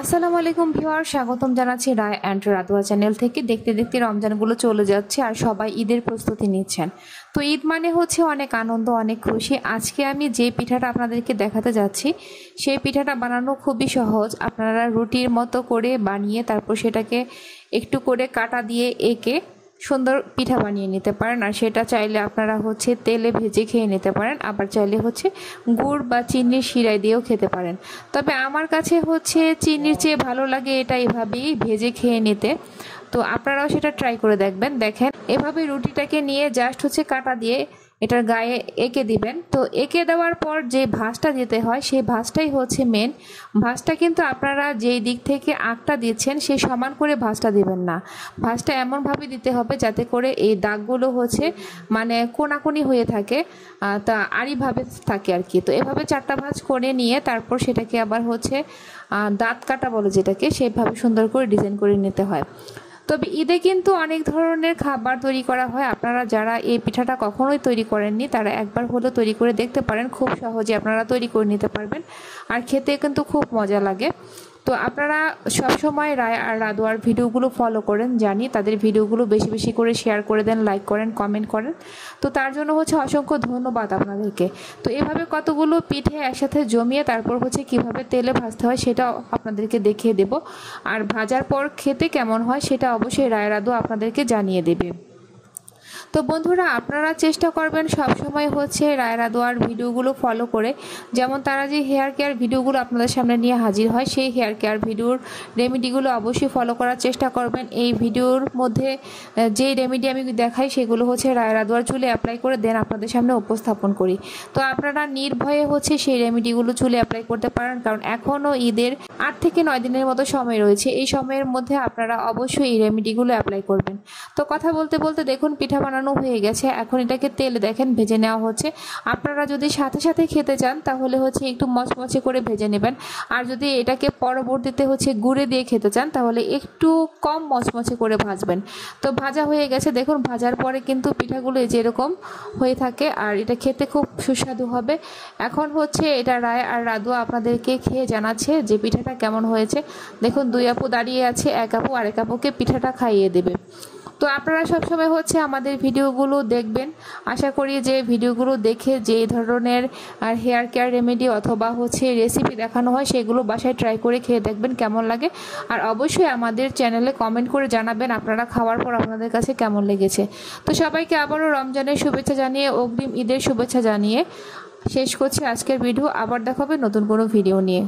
আসসালামু আলাইকুম ভিউয়ার, স্বাগতম জানাচ্ছি রায় অ্যান্ড রাদুয়া চ্যানেল থেকে। দেখতে দেখতে রমজানগুলো চলে যাচ্ছে আর সবাই ঈদের প্রস্তুতি নিচ্ছেন। তো ঈদ মানে হচ্ছে অনেক আনন্দ, অনেক খুশি। আজকে আমি যে পিঠাটা আপনাদেরকে দেখাতে যাচ্ছি সেই পিঠাটা বানানো খুবই সহজ। আপনারা রুটির মতো করে বানিয়ে তারপর সেটাকে একটু করে কাটা দিয়ে এঁকে সুন্দর পিঠা বানিয়ে নিতে পারেন। আর সেটা চাইলে আপনারা তেলে ভেজে খেয়ে নিতে পারেন, আবার চাইলে গুড় বা চিনির শিরায় দিয়েও খেতে পারেন। তবে আমার কাছে চিনির চেয়ে ভালো লাগে এটা এভাবেই ভেজে খেয়ে নিতে। তো আপনারাও সেটা ট্রাই করে দেখবেন। দেখেন, এভাবে রুটিটাকে নিয়ে জাস্ট কাটা দিয়ে এটার গায়ে এঁকে দিবেন। তো এঁকে দেওয়ার পর যে ভাঁজটা দিতে হয় সেই ভাঁজটাই মেন। ভাঁজটা কিন্তু আপনারা যেই দিক থেকে আঁকটা দিচ্ছেন সেই সমান করে ভাঁজটা দিবেন না। ভাঁজটা এমনভাবে দিতে হবে যাতে করে এই দাগগুলো মানে কোনাকুনি হয়ে থাকে, তা আড়িভাবে থাকে আর কি। তো এভাবে চারটা ভাঁজ করে নিয়ে তারপর সেটাকে আবার দাঁত কাটা বলে যেটাকে, সেভাবে সুন্দর করে ডিজাইন করে নিতে হয়। তবে ঈদে কিন্তু অনেক ধরনের খাবার তৈরি করা হয়। আপনারা যারা এই পিঠাটা কখনোই তৈরি করেননি তারা একবার হলেও তৈরি করে দেখতে পারেন। খুব সহজে আপনারা তৈরি করে নিতে পারবেন আর খেতে কিন্তু খুব মজা লাগে। তো আপনারা সবসময় রায় আর রাদুয়ার ভিডিওগুলো ফলো করেন, জানি তাদের ভিডিওগুলো বেশি বেশি করে শেয়ার করে দেন, লাইক করেন, কমেন্ট করেন। তো তার জন্য অসংখ্য ধন্যবাদ আপনাদেরকে। তো এভাবে কতগুলো পিঠে একসাথে জমিয়ে তারপর কিভাবে তেলে ভাজতে হয় সেটাও আপনাদেরকে দেখিয়ে দেব। আর ভাজার পর খেতে কেমন হয় সেটা অবশ্যই রায় রাদুয়া আপনাদেরকে জানিয়ে দেবে। তো বন্ধুরা, আপনারা চেষ্টা করবেন সবসময় রায় রাদুয়ার ভিডিওগুলো ফলো করে। যেমন তারা যে হেয়ার কেয়ার ভিডিওগুলো আপনাদের সামনে নিয়ে হাজির হয় সেই হেয়ার কেয়ার ভিডিওর রেমেডিগুলো অবশ্যই ফলো করার চেষ্টা করবেন। এই ভিডিওর মধ্যে যে রেমেডি আমি দেখাই সেগুলো রায় রাদুয়ার চুলে অ্যাপ্লাই করে দেন আপনাদের সামনে উপস্থাপন করি। তো আপনারা নির্ভয়ে সেই রেমেডিগুলো চুলে অ্যাপ্লাই করতে পারেন, কারণ এখনও ঈদের 8 থেকে 9 দিনের মতো সময় রয়েছে। এই সময়ের মধ্যে আপনারা অবশ্যই এই রেমেডিগুলো অ্যাপ্লাই করবেন। তো কথা বলতে বলতে দেখুন পিঠা বানানো হয়ে গেছে। এখন এটাকে তেলে দেখেন ভেজে নেওয়া হচ্ছে। আপনারা যদি সাথে সাথে খেতে চান তাহলে একটু মচমচে করে ভেজে নেবেন। আর যদি এটাকে পরবর্তীতে গুঁড়ে দিয়ে খেতে চান তাহলে একটু কম মচমচে করে ভাজবেন। তো ভাজা হয়ে গেছে দেখুন। ভাজার পরে কিন্তু পিঠাগুলো যেরকম হয়ে থাকে আর এটা খেতে খুব সুস্বাদু হবে। এখন এটা রায় আর রাদুয়া আপনাদেরকে খেয়ে জানাচ্ছে যে পিঠাটা কেমন হয়েছে। দেখুন, 2 আপু দাঁড়িয়ে আছে, 1 আপু আরেক আপুকে পিঠাটা খাইয়ে দেবে। তো আপনারা সবসময় আমাদের ভিডিওগুলো দেখবেন। আশা করি যে ভিডিওগুলো দেখে যে ধরনের আর হেয়ার কেয়ার রেমেডি অথবা রেসিপি দেখানো হয় সেগুলো বাসায় ট্রাই করে খেয়ে দেখবেন কেমন লাগে। আর অবশ্যই আমাদের চ্যানেলে কমেন্ট করে জানাবেন আপনারা খাওয়ার পর আপনাদের কাছে কেমন লেগেছে। তো সবাইকে আবারও রমজানের শুভেচ্ছা জানিয়ে, অগ্রিম ঈদের শুভেচ্ছা জানিয়ে শেষ করছি আজকের ভিডিও। আবার দেখা হবে নতুন কোনো ভিডিও নিয়ে।